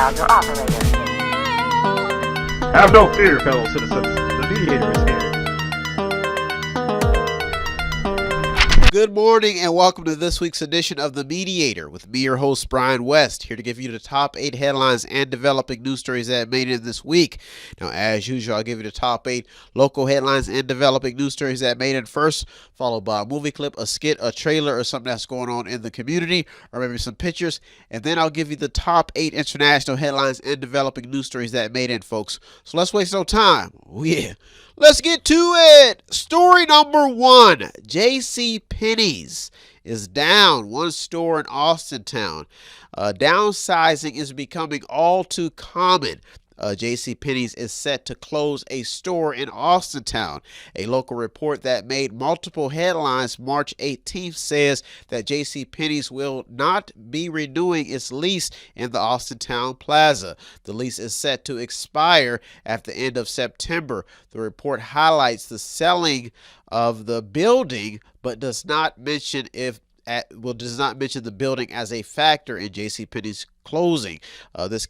dialed your operator. Have no fear, fellow citizens. The Mediator is here. Good morning and welcome to this week's edition of The Mediator with me, your host, Brian West, here to give you the top 8 headlines and developing news stories that made it this week. Now, as usual, I'll give you the top 8 local headlines and developing news stories that made it first, followed by a movie clip, a skit, a trailer, or something that's going on in the community, or maybe some pictures, and then I'll give you the top 8 international headlines and developing news stories that made it, folks. So let's waste no time. Oh, yeah. Let's get to it. Story number 1. J.C. Penney's is down. One store in Austintown. Downsizing is becoming all too common. J.C. Penney's is set to close a store in Austintown. A local report that made multiple headlines March 18th says that J.C. Penney's will not be renewing its lease in the Austintown Plaza. The lease is set to expire at the end of September. The report highlights the selling of the building, but does not mention the building as a factor in JCPenney's closing. This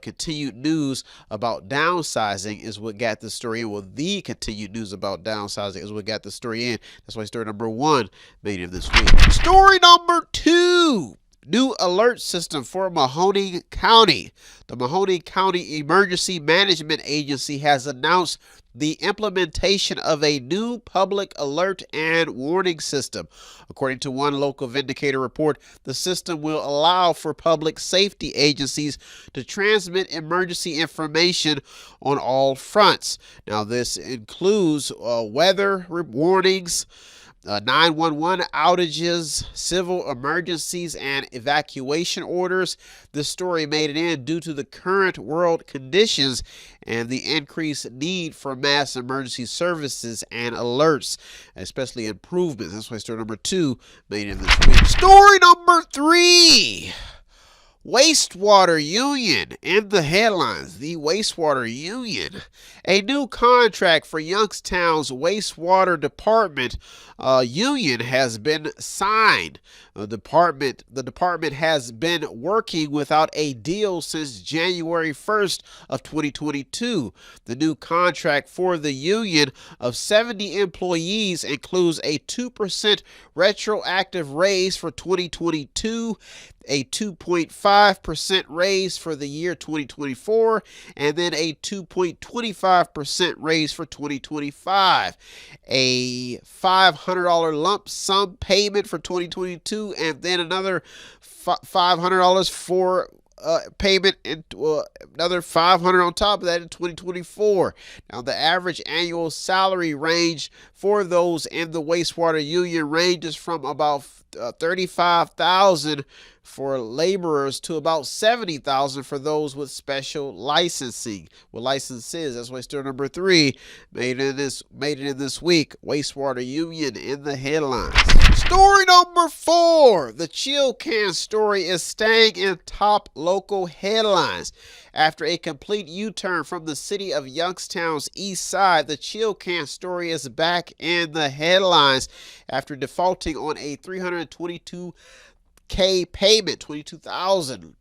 continued news about downsizing is what got the story in. Well, the continued news about downsizing is what got the story in. That's why story number 1 made it this week. Story number 2. New alert system for Mahoning County. The Mahoning County Emergency Management Agency has announced the implementation of a new public alert and warning system. According to one local Vindicator report, the system will allow for public safety agencies to transmit emergency information on all fronts. Now, this includes weather warnings, 911 outages, civil emergencies, and evacuation orders. This story made it in due to the current world conditions and the increased need for mass emergency services and alerts, especially improvements. That's why story number 2 made it in this week. Story number 3. Wastewater Union in the headlines. The Wastewater Union. A new contract for Youngstown's wastewater department union has been signed. The department has been working without a deal since January 1st of 2022. The new contract for the union of 70 employees includes a 2% retroactive raise for 2022, a 2.5% raise for the year 2024, and then a 2.25% raise for 2025. A $500 lump sum payment for 2022, and then another $500 for payment, and another $500 on top of that in 2024. Now, the average annual salary range for those in the wastewater union ranges from about $35,000 for laborers to about $70,000 for those with special licensing. With licenses, that's why story number 3 made it in this week. Wastewater Union in the headlines. Story number 4. The chill can story is staying in top local headlines. After a complete U-turn from the city of Youngstown's east side, the chill can story is back in the headlines after defaulting on a $322,000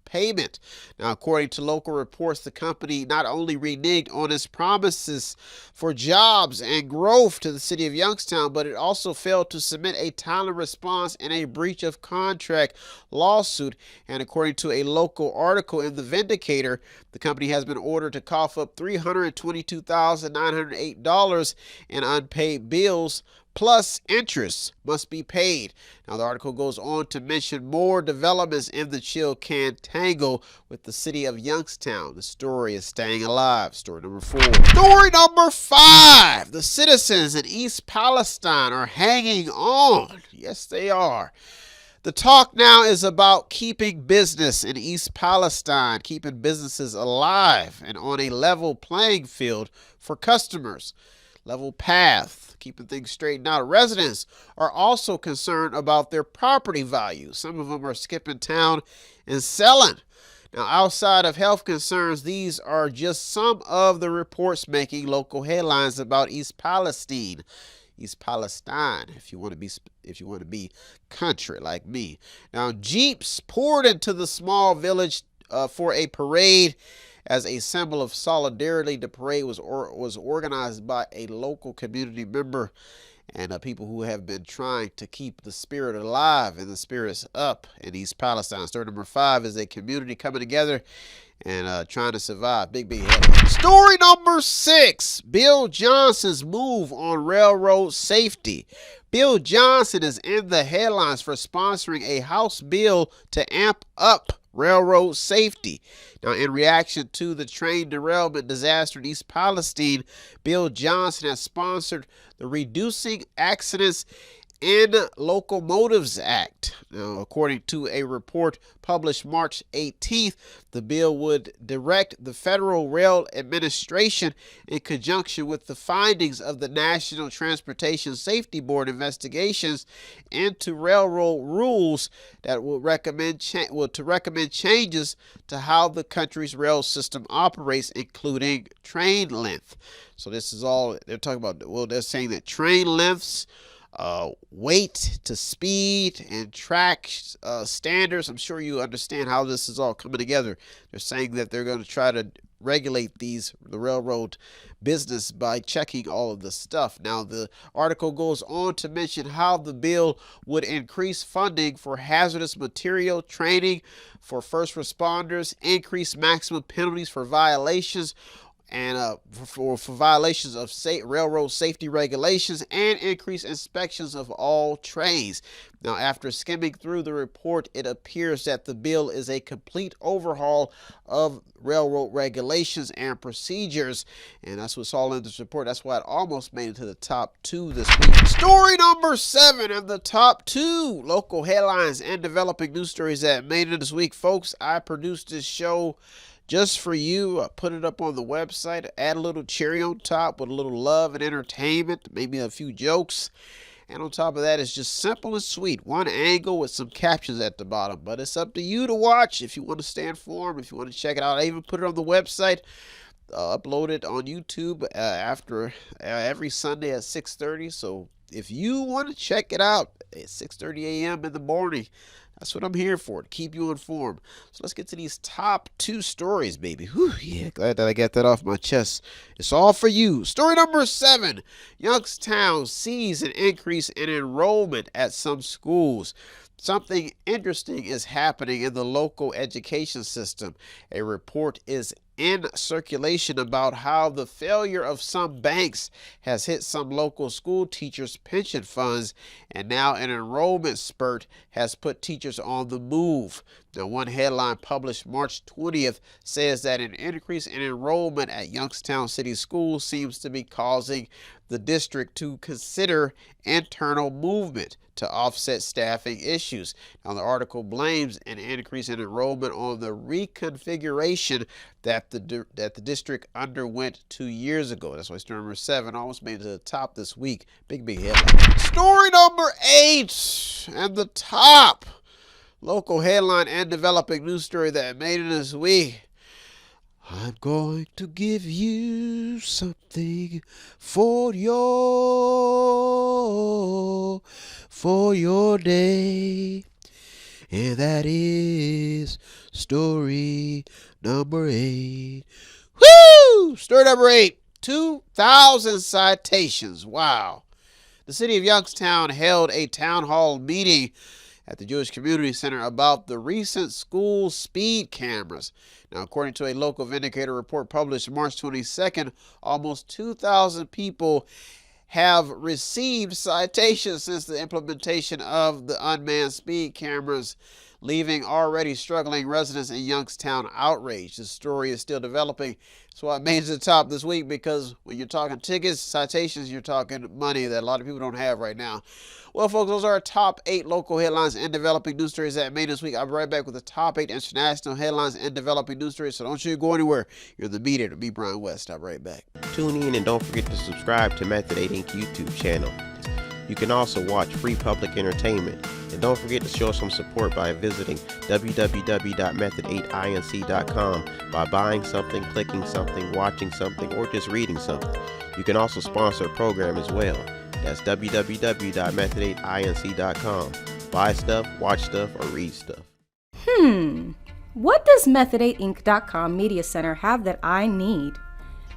payment. Now, according to local reports, the company not only reneged on its promises for jobs and growth to the city of Youngstown, but it also failed to submit a timely response in a breach of contract lawsuit. And according to a local article in the Vindicator, the company has been ordered to cough up $322,908 in unpaid bills, plus interest must be paid. Now, the article goes on to mention more developments in the chill can tangle with the city of Youngstown. The story is staying alive. Story number 4. Story number 5. The citizens in East Palestine are hanging on. Yes, they are. The talk now is about keeping business in East Palestine, keeping businesses alive and on a level playing field for customers. Level path, keeping things straightened out. Residents are also concerned about their property value. Some of them are skipping town and selling. Now, outside of health concerns, these are just some of the reports making local headlines about East Palestine. East Palestine, if you want to be country like me. Now, jeeps poured into the small village for a parade as a symbol of solidarity. The parade was organized by a local community member and people who have been trying to keep the spirit alive and the spirits up in East Palestine. Story number 5 is a community coming together and trying to survive. Big headline. Story number 6, Bill Johnson's move on railroad safety. Bill Johnson is in the headlines for sponsoring a House bill to amp up railroad safety. Now, in reaction to the train derailment disaster in East Palestine, Bill Johnson has sponsored the Reducing Accidents in Locomotives Act. Now, according to a report published March 18th, the bill would direct the Federal Rail Administration, in conjunction with the findings of the National Transportation Safety Board investigations into railroad rules, that will recommend changes to how the country's rail system operates, including train length. So this is all they're talking about. Well, they're saying that train lengths, weight to speed, and track standards. I'm sure you understand how this is all coming together. They're saying that they're going to try to regulate the railroad business by checking all of this stuff. Now, the article goes on to mention how the bill would increase funding for hazardous material training for first responders, increase maximum penalties for violations and for violations of railroad safety regulations, and increase inspections of all trains. Now, after skimming through the report, it appears that the bill is a complete overhaul of railroad regulations and procedures, and that's what's all in this report. That's why it almost made it to the top 2 this week. Story number 7 of the top 2 local headlines and developing news stories that made it this week. Folks, I produced this show just for you. I put it up on the website, add a little cherry on top with a little love and entertainment, maybe a few jokes. And on top of that, it's just simple and sweet. One angle with some captions at the bottom. But it's up to you to watch if you want to stay informed, if you want to check it out. I even put it on the website, upload it on YouTube after every Sunday at 6:30. So if you want to check it out at 6:30 a.m. in the morning, that's what I'm here for, to keep you informed. So let's get to these top 2 stories, baby. Whew, yeah, glad that I got that off my chest. It's all for you. Story number 7, Youngstown sees an increase in enrollment at some schools. Something interesting is happening in the local education system. A report is in circulation about how the failure of some banks has hit some local school teachers' pension funds, and now an enrollment spurt has put teachers on the move. Now, one headline published March 20th says that an increase in enrollment at Youngstown City Schools seems to be causing the district to consider internal movement to offset staffing issues. Now, the article blames an increase in enrollment on the reconfiguration that the district underwent 2 years ago. That's why story number 7 almost made it to the top this week. Big headline. Story number 8 and the top local headline and developing news story that made it this week. I'm going to give you something for your day, and that is story number 8. Woo! Story number 8, 2,000 citations. Wow. The city of Youngstown held a town hall meeting at the Jewish Community Center about the recent school speed cameras. Now, according to a local Mediator report published March 22nd, almost 2,000 people have received citations since the implementation of the unmanned speed cameras, leaving already struggling residents in Youngstown outraged. This story is still developing. That's why it made it to the top this week, because when you're talking tickets, citations, you're talking money that a lot of people don't have right now. Well, folks, those are our top 8 local headlines and developing news stories that made this week. I'll be right back with the top 8 international headlines and developing news stories, so don't you go anywhere. You're the Mediator, me, Brian West. I'll be right back. Tune in and don't forget to subscribe to Method 8 Inc. YouTube channel. You can also watch free public entertainment. And don't forget to show some support by visiting www.method8inc.com by buying something, clicking something, watching something, or just reading something. You can also sponsor a program as well. That's www.method8inc.com. Buy stuff, watch stuff, or read stuff. What does Method8Inc.com Media Center have that I need?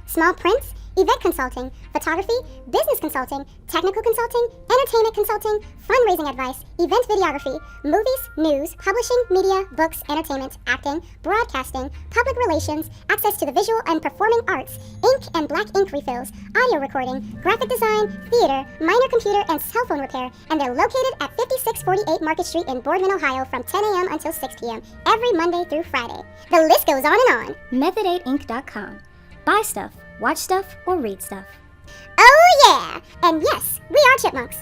Small prints, event consulting, photography, business consulting, technical consulting, entertainment consulting, fundraising advice, event videography, movies, news, publishing, media, books, entertainment, acting, broadcasting, public relations, access to the visual and performing arts, ink and black ink refills, audio recording, graphic design, theater, minor computer and cell phone repair, and they're located at 5648 Market Street in Boardman, Ohio from 10 a.m. until 6 p.m. every Monday through Friday. The list goes on and on. Method8Inc.com. Buy stuff, watch stuff, or read stuff. Oh yeah! And yes, we are chipmunks.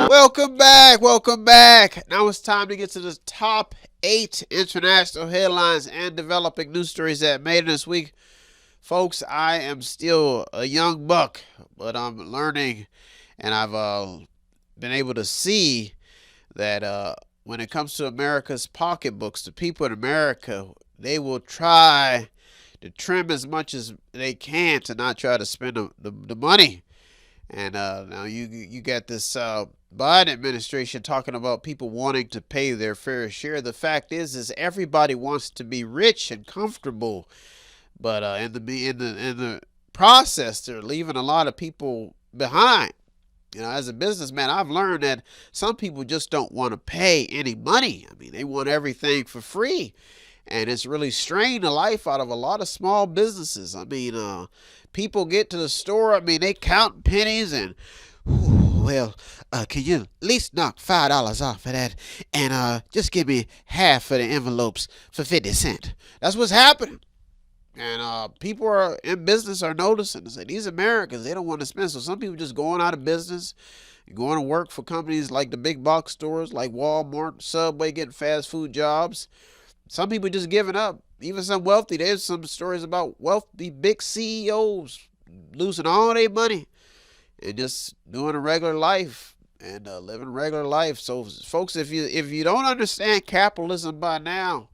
Welcome back. Welcome back. Now it's time to get to the top 8 international headlines and developing news stories that made it this week. Folks, I am still a young buck, but I'm learning, and I've been able to see that when it comes to America's pocketbooks, the people in America, they will try to trim as much as they can to not try to spend the money. And now you got this Biden administration talking about people wanting to pay their fair share. The fact is everybody wants to be rich and comfortable, but in the process, they're leaving a lot of people behind. You know, as a businessman, I've learned that some people just don't want to pay any money. I mean, they want everything for free. And it's really strained the life out of a lot of small businesses. I mean, people get to the store, I mean, they count pennies and, can you at least knock $5 off of that and just give me half of the envelopes for 50 cents. That's what's happening. And people are in business are noticing. They say these Americans, they don't want to spend. So some people just going out of business, going to work for companies like the big box stores, like Walmart, Subway, getting fast food jobs. Some people just giving up. Even some wealthy. There's some stories about wealthy big CEOs losing all their money and just doing a regular life and living regular life. So folks, if you don't understand capitalism by now,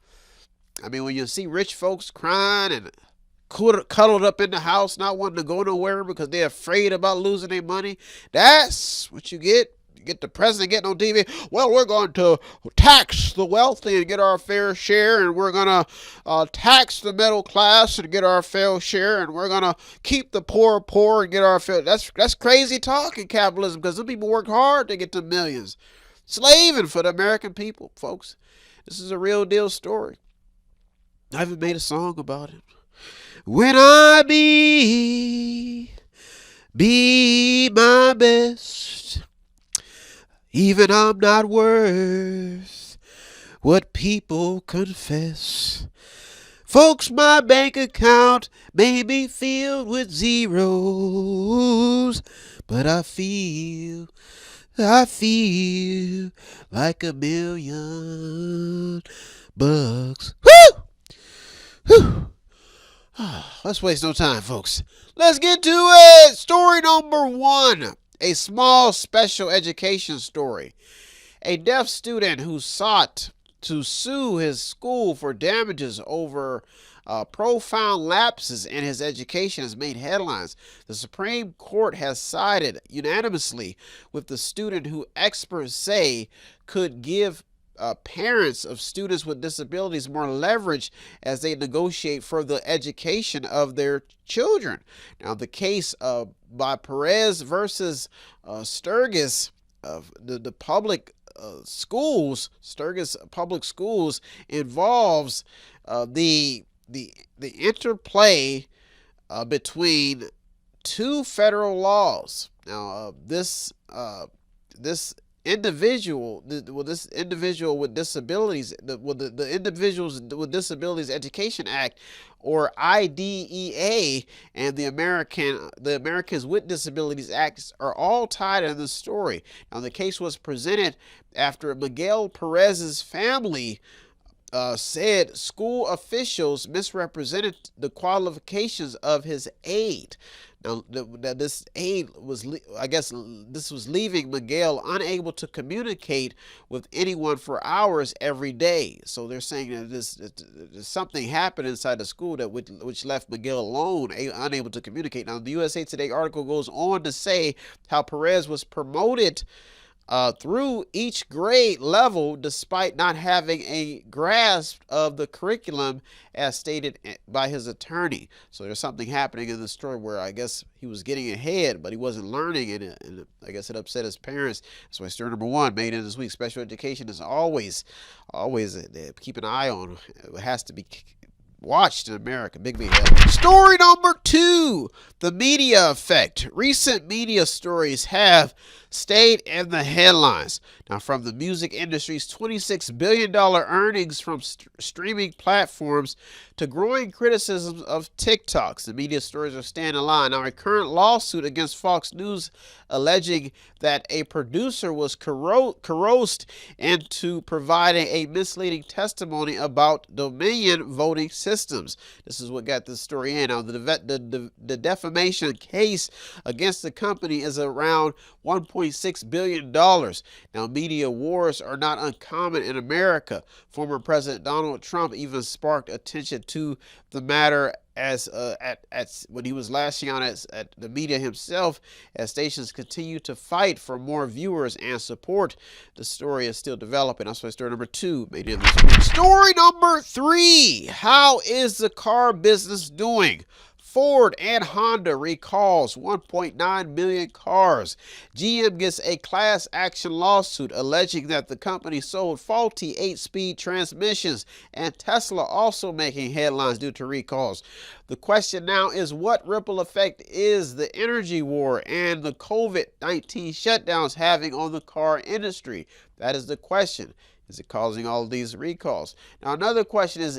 I mean, when you see rich folks crying and cuddled up in the house, not wanting to go nowhere because they're afraid about losing their money, that's what you get. You get the president getting on TV. Well, we're going to tax the wealthy and get our fair share, and we're going to tax the middle class and get our fair share, and we're going to keep the poor and get our fair. That's crazy talk in capitalism, because some people work hard to get to millions. Slaving for the American people, folks. This is a real deal story. I even made a song about it. When I be my best, even I'm not worth what people confess. Folks, my bank account may be filled with zeros, but I feel like $1,000,000. Woo! Whew. Let's waste no time, folks. Let's get to it. Story number 1. A small special education story. A deaf student who sought to sue his school for damages over profound lapses in his education has made headlines. The Supreme Court has sided unanimously with the student who experts say could give parents of students with disabilities more leverage as they negotiate for the education of their children. Now, the case by Perez versus Sturgis of the public schools, Sturgis Public Schools, involves the interplay between 2 federal laws. Now, this individual with disabilities, the Individuals with Disabilities Education Act, or IDEA, and the Americans with Disabilities Act are all tied in this story. Now, the case was presented after Miguel Perez's family said school officials misrepresented the qualifications of his aide. Now, this aide was, I guess, this was leaving Miguel unable to communicate with anyone for hours every day. So they're saying that something happened inside the school that which left Miguel alone, unable to communicate. Now, the USA Today article goes on to say how Perez was promoted through each grade level despite not having a grasp of the curriculum as stated by his attorney. So there's something happening in the story where I guess he was getting ahead, but he wasn't learning, and I guess it upset his parents. That's why story number one made in this week. Special education is always keep an eye on. It has to be watched in America. Big head. Story number two, the media effect. Recent media stories have stayed in the headlines. Now, from the music industry's $26 billion earnings from streaming platforms to growing criticisms of TikToks, the media stories are staying in line. Now, a current lawsuit against Fox News alleging that a producer was coerced into providing a misleading testimony about Dominion voting systems. This is what got this story in. Now, the defamation case against the company is around $1.6 billion. Now, media wars are not uncommon in America. Former President Donald Trump even sparked attention to the matter as when he was lashing out at the media himself, as stations continue to fight for more viewers and support. The story is still developing. That's why story number two made it this week. Story number three, how is the car business doing? Ford and Honda recalls 1.9 million cars. GM gets a class action lawsuit alleging that the company sold faulty 8-speed transmissions, and Tesla also making headlines due to recalls. The question now is, what ripple effect is the energy war and the COVID-19 shutdowns having on the car industry? That is the question. Is it causing all of these recalls? Now, another question is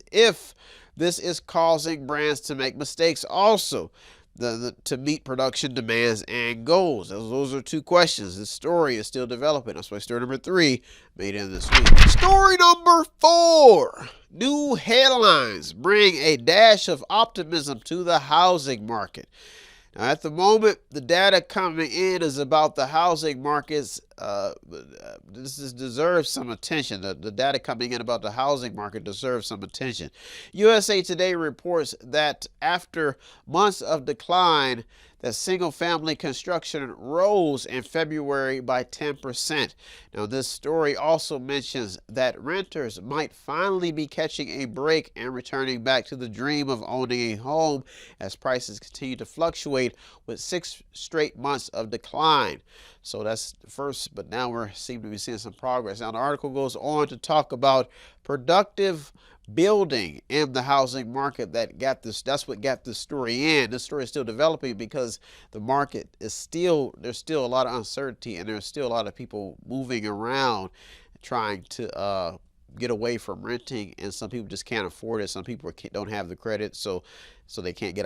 if this is causing brands to make mistakes also to meet production demands and goals. Those are two questions. This story is still developing. That's why story number three made in this week. Story number four. New headlines bring a dash of optimism to the housing market. Now, at the moment, the data coming in is about the housing markets. This deserves some attention. The data coming in about the housing market deserves some attention. USA Today reports that after months of decline, that single-family construction rose in February by 10%. Now, this story also mentions that renters might finally be catching a break and returning back to the dream of owning a home as prices continue to fluctuate with 6 straight months of decline. So that's the first, but now we seem to be seeing some progress. Now, the article goes on to talk about productive building in the housing market that's what got this story in. This story is still developing because the market is there's still a lot of uncertainty, and there's still a lot of people moving around trying to get away from renting, and some people just can't afford it. Some people don't have the credit, so they can't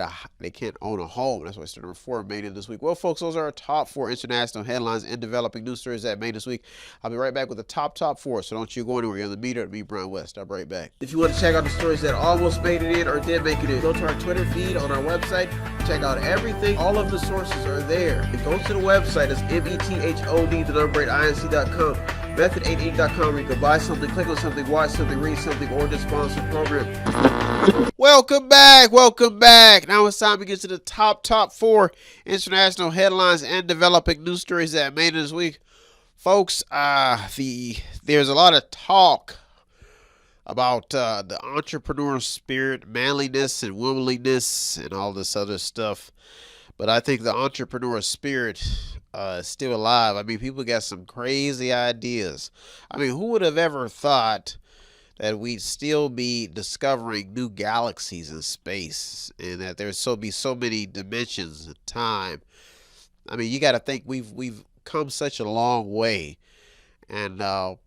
own a home. That's why story number four made it this week. Well, folks, those are our top 4 international headlines and developing news stories that made this week. I'll be right back with the top 4, so don't you go anywhere. You're on the Mediator at me, Brian West. I'll be right back. If you want to check out the stories that almost made it in or did make it in, go to our Twitter feed on our website. Check out everything. All of the sources are there. And go to the website. It's method8inc.com. Method8inc.com, where you can buy something, click on something, watch something, read something, or just sponsor the program. Welcome back. Now it's time to get to the top 4 international headlines and developing news stories that made it this week. Folks, there's a lot of talk about the entrepreneur spirit, manliness and womanliness and all this other stuff. But I think the entrepreneur spirit is still alive. I mean, people got some crazy ideas. I mean, who would have ever thought that we'd still be discovering new galaxies in space, and that there's be so many dimensions of time? I mean, you got to think we've come such a long way. And I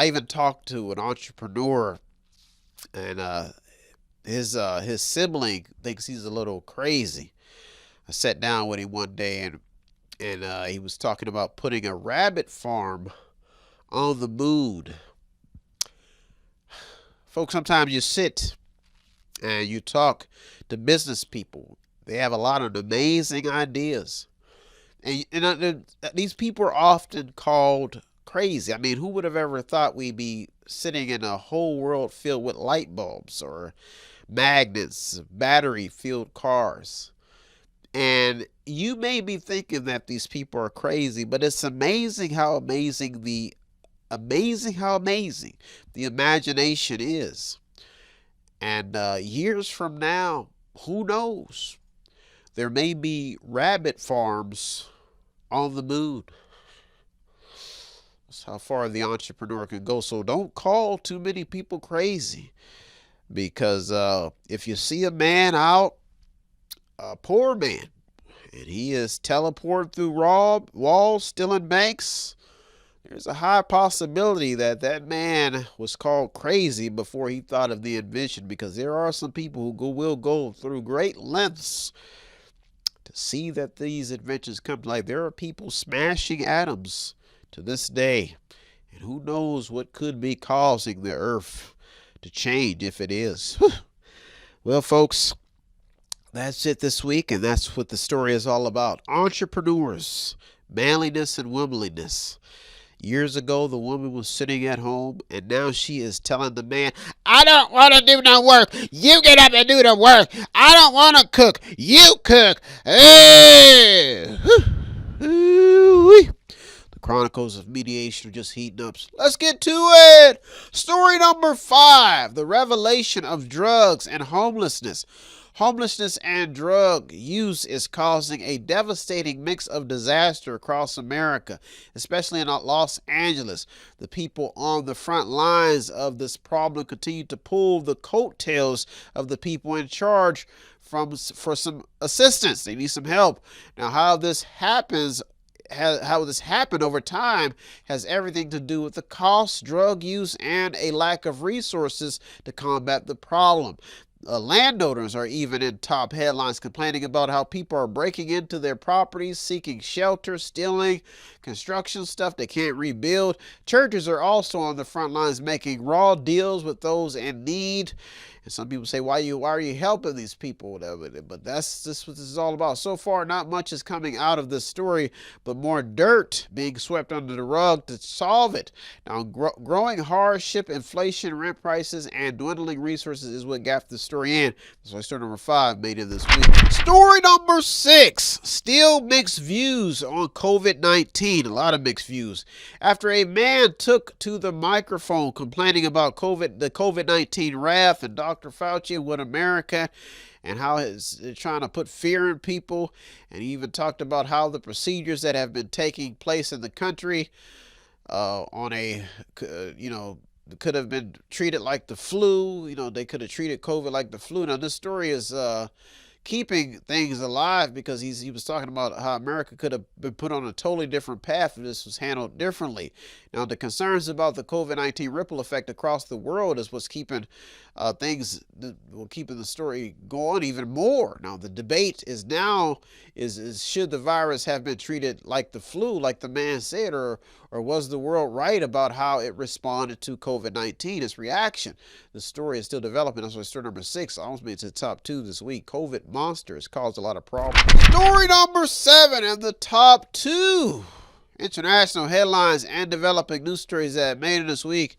even talked to an entrepreneur, and his sibling thinks he's a little crazy. I sat down with him one day, and he was talking about putting a rabbit farm on the moon. Folks, sometimes you sit and you talk to business people. They have a lot of amazing ideas. And these people are often called crazy. I mean, who would have ever thought we'd be sitting in a whole world filled with light bulbs or magnets, battery-filled cars? And you may be thinking that these people are crazy, but it's amazing how amazing the imagination is. And years from now, who knows? There may be rabbit farms on the moon. That's how far the entrepreneur can go. So don't call too many people crazy, because if you see a man out, a poor man, and he is teleported through walls, stealing banks, there's a high possibility that that man was called crazy before he thought of the invention, because there are some people who will go through great lengths to see that these inventions come to life. There are people smashing atoms to this day, and who knows what could be causing the earth to change if it is. Well, folks, that's it this week, and that's what the story is all about. Entrepreneurs, manliness and womanliness. Years ago, the woman was sitting at home, and now she is telling the man, I don't want to do no work. You get up and do the work. I don't want to cook. You cook. Hey. The chronicles of mediation are just heating up. Let's get to it. Story number 5, the revelation of drugs and homelessness. Homelessness and drug use is causing a devastating mix of disaster across America, especially in Los Angeles. The people on the front lines of this problem continue to pull the coattails of the people in charge for some assistance. They need some help. Now, how this happened over time has everything to do with the cost, drug use, and a lack of resources to combat the problem. Landowners are even in top headlines complaining about how people are breaking into their properties, seeking shelter, stealing construction stuff they can't rebuild. Churches are also on the front lines making raw deals with those in need. And some people say, why are you helping these people? Whatever. But that's just what this is all about. So far, not much is coming out of this story, but more dirt being swept under the rug to solve it. Now, growing hardship, inflation, rent prices, and dwindling resources is what got the story in. That's why story number 5 made it this week. Story number 6, still mixed views on COVID-19. A lot of mixed views. After a man took to the microphone complaining about the COVID-19 wrath and Dr. Fauci and what America and how it's trying to put fear in people, and he even talked about how the procedures that have been taking place in the country could have been treated like the flu. They could have treated COVID like the flu. Now, this story is keeping things alive, because he was talking about how America could have been put on a totally different path if this was handled differently. Now, the concerns about the COVID-19 ripple effect across the world is what's keeping keeping the story going even more. Now, the debate is should the virus have been treated like the flu, like the man said, or was the world right about how it responded to COVID-19, its reaction? The story is still developing. That's why story number 6 almost made it to the top 2 this week. COVID monster has caused a lot of problems. Story number 7 and the top 2 international headlines and developing news stories that made it this week.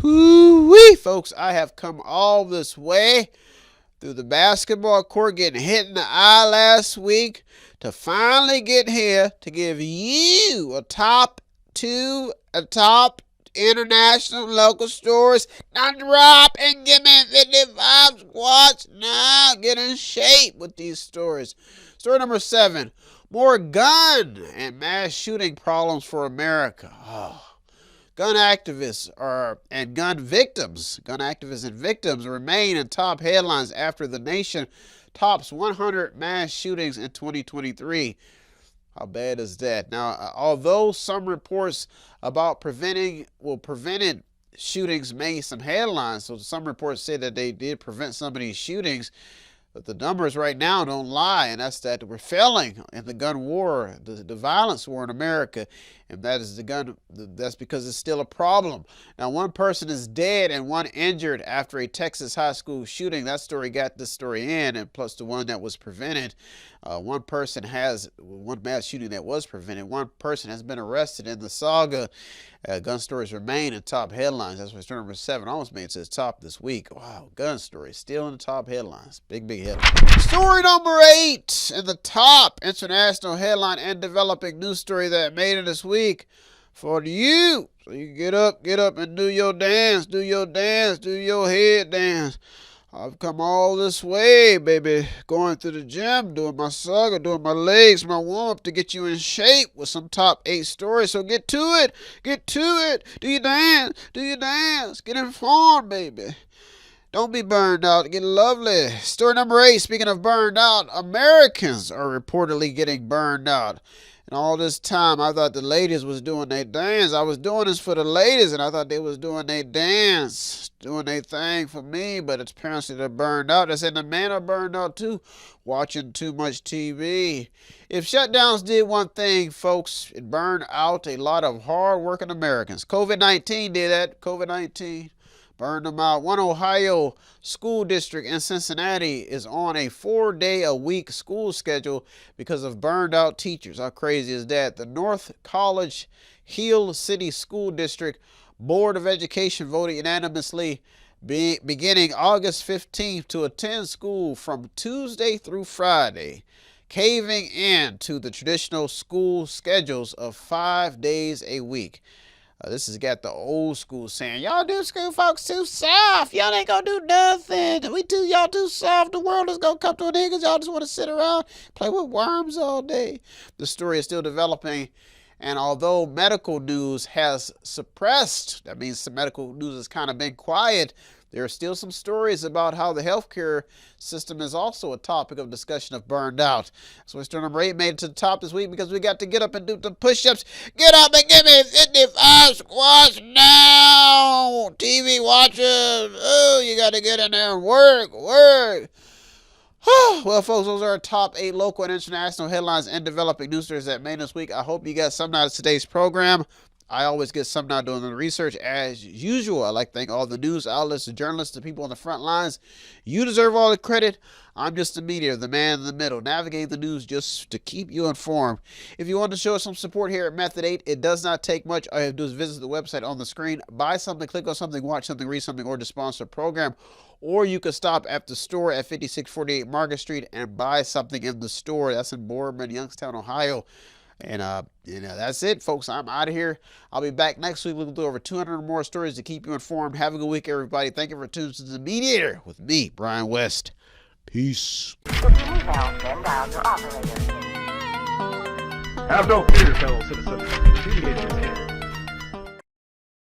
Woo-wee, folks, I have come all this way through the basketball court, getting hit in the eye last week, to finally get here to give you a top international local stories. Now drop and give me 55 squats now. Get in shape with these stories. Story number 7, more gun and mass shooting problems for America. Gun activists and victims remain in top headlines after the nation tops 100 mass shootings in 2023. How bad is that? Now, although some reports about prevented shootings made some headlines, so some reports say that they did prevent some of these shootings, but the numbers right now don't lie, and that's that we're failing in the gun war, the violence war in America. and that is the gun. That's because it's still a problem. Now, one person is dead and one injured after a Texas high school shooting. That story got this story in, and plus the one that was prevented. One mass shooting that was prevented. One person has been arrested in the saga. Gun stories remain in top headlines. That's why story number 7 almost made it to the top this week. Wow, gun stories still in the top headlines. Big headlines. Story number 8 in the top international headline and developing news story that made it this week for you. So you get up and do your dance, do your head dance. I've come all this way, baby, going to the gym, doing my saga, doing my legs, my warm-up to get you in shape with some top 8 stories. So get to it, do your dance, get informed, baby. Don't be burned out, get lovely. Story number 8, speaking of burned out, Americans are reportedly getting burned out. And all this time, I thought the ladies was doing their dance. I was doing this for the ladies, and I thought they was doing their dance, doing their thing for me, but it's apparently they're burned out. They said the men are burned out too, watching too much TV. If shutdowns did one thing, folks, it burned out a lot of hard-working Americans. COVID-19 did that. COVID-19 burned them out. One Ohio school district in Cincinnati is on a 4-day-a-week school schedule because of burned out teachers. How crazy is that? The North College Hill City School District Board of Education voted unanimously beginning August 15th to attend school from Tuesday through Friday, caving in to the traditional school schedules of 5 days a week. This has got the old school saying, y'all do school folks too soft. Y'all ain't gonna do nothing. Y'all too soft. The world is gonna come to an end because y'all just want to sit around, play with worms all day. The story is still developing. And although medical news has suppressed, that means the medical news has kind of been quiet, there are still some stories about how the healthcare system is also a topic of discussion of burned out. So story number 8 made it to the top this week because we got to get up and do the push-ups. Get up and give me 55 squats now. TV watchers. Oh, you got to get in there and work. Well, folks, those are our top 8 local and international headlines and developing news stories that made this week. I hope you got something out of today's program. I always get something out doing the research as usual. I like to thank all the news outlets, the journalists, the people on the front lines. You deserve all the credit. I'm just the mediator, the man in the middle, navigating the news just to keep you informed. If you want to show us some support here at Method 8, it does not take much. All you have to do is visit the website on the screen, buy something, click on something, watch something, read something, or to sponsor a program. Or you could stop at the store at 5648 Market Street and buy something in the store. That's in Boardman, Youngstown, Ohio. And that's it, folks. I'm out of here. I'll be back next week. We'll do over 200 more stories to keep you informed. Have a good week, everybody. Thank you for tuning to The Mediator with me, Brian West. Peace. Have no fear, fellow citizens. The Mediator is here.